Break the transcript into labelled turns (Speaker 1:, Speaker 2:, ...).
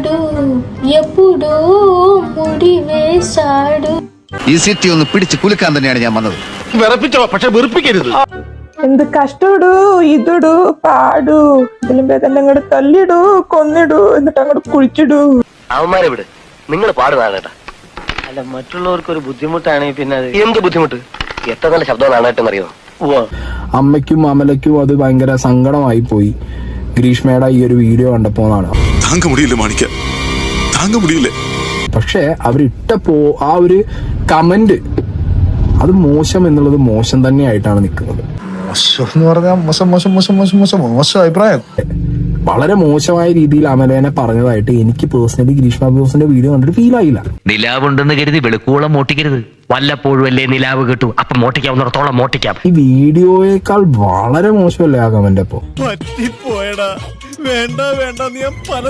Speaker 1: వేశాడు ఎప్పుడో ముడి వేశాడు.
Speaker 2: ഈ സിറ്റി ഒന്ന് പിടിച്ച് കുലുക്കാൻ തന്നെയാണ് ഞാൻ വന്നത്.
Speaker 3: വിറപ്പിച്ചോ, പക്ഷെ വെറുപ്പിക്കരുത്.
Speaker 4: എന്ത് കഷ്ടോടു ഇതുടു പാടു, ഇതിലും ഭേദം അങ്ങോട്ട് തല്ലിടൂ കൊന്നിടൂ എന്നിട്ട് അങ്ങോട്ട് കുഴിച്ചിടൂ.
Speaker 5: അവന്മാരെ വിട്, നിങ്ങൾ പാടുന്നതാണേട്ടാ. അല്ല, മറ്റുള്ളവർക്ക് ഒരു ബുദ്ധിമുട്ടാണെങ്കിൽ പിന്നെ എന്ത് ബുദ്ധിമുട്ട്? എത്ര നല്ല ശബ്ദമാണ് അറിയോ?
Speaker 6: അമ്മയ്ക്കും അമലയ്ക്കും അത് ഭയങ്കര സങ്കടമായി പോയി ഗ്രീഷ്മയുടെ ഈ ഒരു വീഡിയോ കണ്ടപ്പോന്നാണ്.
Speaker 7: താങ്ക മുടിയില്ല മാണിക്ക, താങ്ക മുടിയില്ല.
Speaker 6: പക്ഷെ അവരിട്ടപ്പോ ആ ഒരു കമന്റ് അത് മോശം എന്നുള്ളത് മോശം തന്നെയായിട്ടാണ് നിൽക്കുന്നത്.
Speaker 7: മോശം എന്ന് പറഞ്ഞാൽ മോശം മോശം മോശം മോശം മോശം മോശം അഭിപ്രായം.
Speaker 6: വളരെ മോശമായ രീതിയിൽ അമലേനെ പറഞ്ഞതായിട്ട് എനിക്ക് പേഴ്സണലി ഗ്രീഷ്മ ബോസിന്റെ വീഡിയോ കണ്ടിട്ട് ഫീൽ ആയില്ല.
Speaker 5: നിലാവുണ്ടെന്ന് കരുതി വെളുക്കോളം മോട്ടിക്കരുത്. വല്ലപ്പോഴും അല്ലേ നിലാവ് കിട്ടു, അപ്പൊ മോട്ടിക്കാവുന്നിടത്തോളം മോട്ടിക്കാം.
Speaker 6: ഈ വീഡിയോയേക്കാൾ വളരെ മോശമല്ലേ ആ കമന്റ്? അപ്പോ
Speaker 3: പറ്റിപ്പോയടാ, വേണ്ട വേണ്ട, നീ പല